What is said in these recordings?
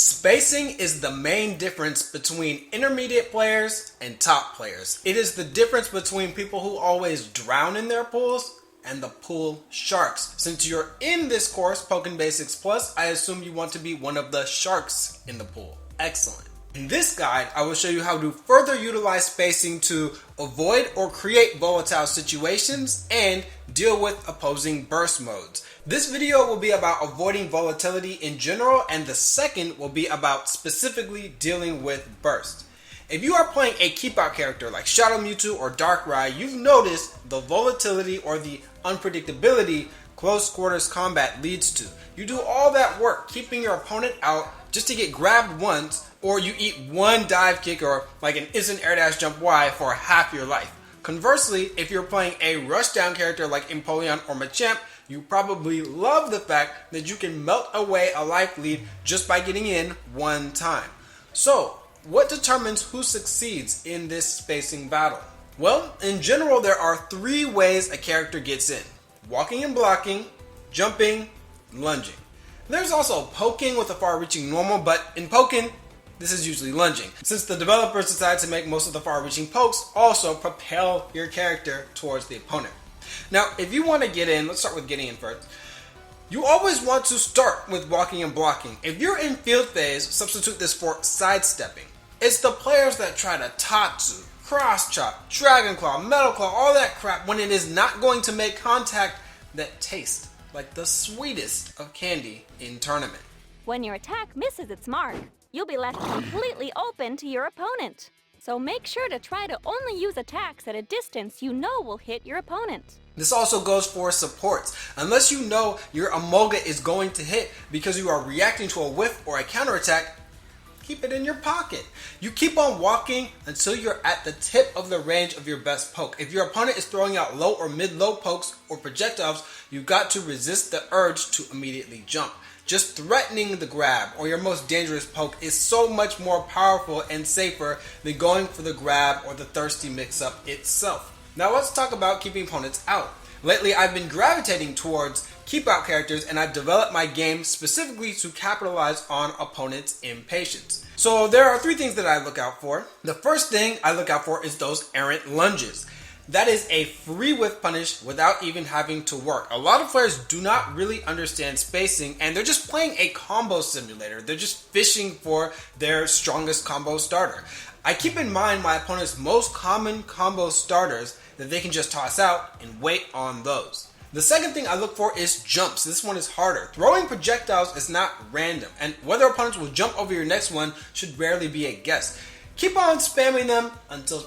Spacing is the main difference between intermediate players and top players. It is the difference between people who always drown in their pools and the pool sharks. Since you're in this course, Pokkén Basics Plus, I assume you want to be one of the sharks in the pool. Excellent. In this guide, I will show you how to further utilize spacing to avoid or create volatile situations and deal with opposing burst modes. This video will be about avoiding volatility in general, and the second will be about specifically dealing with burst. If you are playing a keep out character like Shadow Mewtwo or Darkrai, you've noticed the volatility or the unpredictability close quarters combat leads to. You do all that work keeping your opponent out just to get grabbed once, or you eat one dive kick or like an instant air dash jump Y for half your life. Conversely, if you're playing a rushdown character like Empoleon or Machamp, you probably love the fact that you can melt away a life lead just by getting in one time. So, what determines who succeeds in this spacing battle? Well, in general, there are three ways a character gets in: walking and blocking, jumping, and lunging. There's also poking with a far-reaching normal, but in poking, this is usually lunging, since the developers decide to make most of the far-reaching pokes also propel your character towards the opponent. Now, if you want to get in, let's start with getting in first. You always want to start with walking and blocking. If you're in field phase, substitute this for sidestepping. It's the players that try to Tatsu, Cross Chop, Dragon Claw, Metal Claw, all that crap when it is not going to make contact that tastes like the sweetest of candy in tournament. When your attack misses its mark, you'll be left completely open to your opponent. So make sure to try to only use attacks at a distance you know will hit your opponent. This also goes for supports. Unless you know your Emolga is going to hit because you are reacting to a whiff or a counterattack, keep it in your pocket. You keep on walking until you're at the tip of the range of your best poke. If your opponent is throwing out low or mid-low pokes or projectiles, you've got to resist the urge to immediately jump. Just threatening the grab or your most dangerous poke is so much more powerful and safer than going for the grab or the thirsty mix-up itself. Now let's talk about keeping opponents out. Lately I've been gravitating towards keep out characters, and I've developed my game specifically to capitalize on opponents' impatience. So there are three things that I look out for. The first thing I look out for is those errant lunges. That is a free whiff punish without even having to work. A lot of players do not really understand spacing, and they're just playing a combo simulator. They're just fishing for their strongest combo starter. I keep in mind my opponent's most common combo starters that they can just toss out and wait on those. The second thing I look for is jumps. This one is harder. Throwing projectiles is not random, and whether opponents will jump over your next one should rarely be a guess. Keep on spamming them until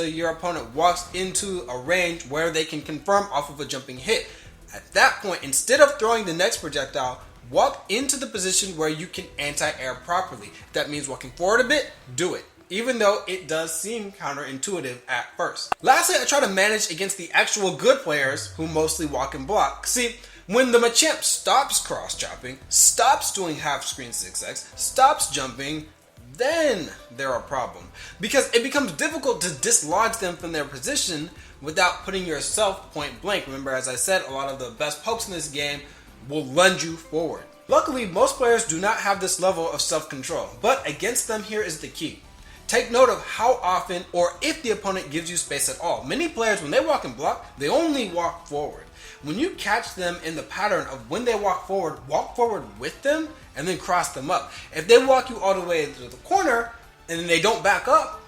your opponent walks into a range where they can confirm off of a jumping hit. At that point, instead of throwing the next projectile, walk into the position where you can anti-air properly. If that means walking forward a bit, do it, even though it does seem counterintuitive at first. Lastly, I try to manage against the actual good players who mostly walk and block. See, when the Machamp stops cross-chopping, stops doing half-screen 6x, stops jumping, then they're a problem, because it becomes difficult to dislodge them from their position without putting yourself point blank. Remember, as I said, a lot of the best pokes in this game will lunge you forward. Luckily, most players do not have this level of self-control, but against them, here is the key. Take note of how often or if the opponent gives you space at all. Many players, when they walk and block, they only walk forward. When you catch them in the pattern of when they walk forward with them and then cross them up. If they walk you all the way to the corner and then they don't back up,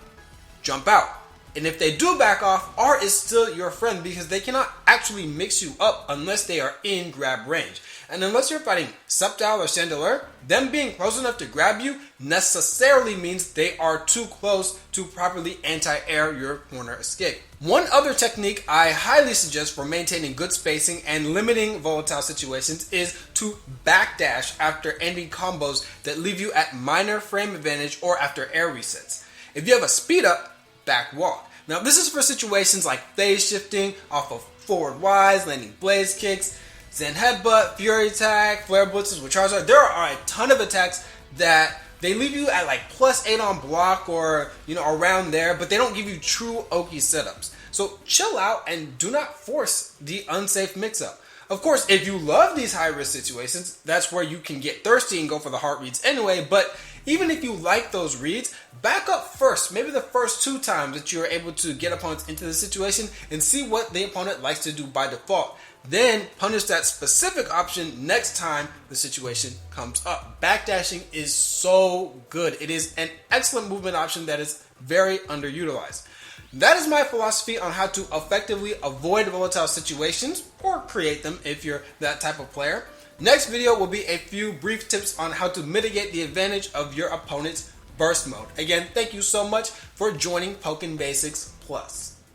jump out. And if they do back off, R is still your friend because they cannot actually mix you up unless they are in grab range. And unless you're fighting Sceptile or Chandelure, them being close enough to grab you necessarily means they are too close to properly anti-air your corner escape. One other technique I highly suggest for maintaining good spacing and limiting volatile situations is to backdash after ending combos that leave you at minor frame advantage or after air resets. If you have a speed up, back walk. Now this is for situations like phase shifting off of forward Ys, landing blaze kicks, Zen Headbutt, Fury Attack, Flare Blitzes with Charizard. There are a ton of attacks that they leave you at like +8 on block or around there, but they don't give you true Oki setups. So chill out and do not force the unsafe mix-up. Of course, if you love these high-risk situations, that's where you can get thirsty and go for the heart reads anyway, but even if you like those reads, back up first, maybe the first 2 times that you're able to get opponents into the situation and see what the opponent likes to do by default. Then punish that specific option next time the situation comes up. Backdashing is so good. It is an excellent movement option that is very underutilized. That is my philosophy on how to effectively avoid volatile situations or create them if you're that type of player. Next video will be a few brief tips on how to mitigate the advantage of your opponent's burst mode. Again, thank you so much for joining Pokkén Basics Plus.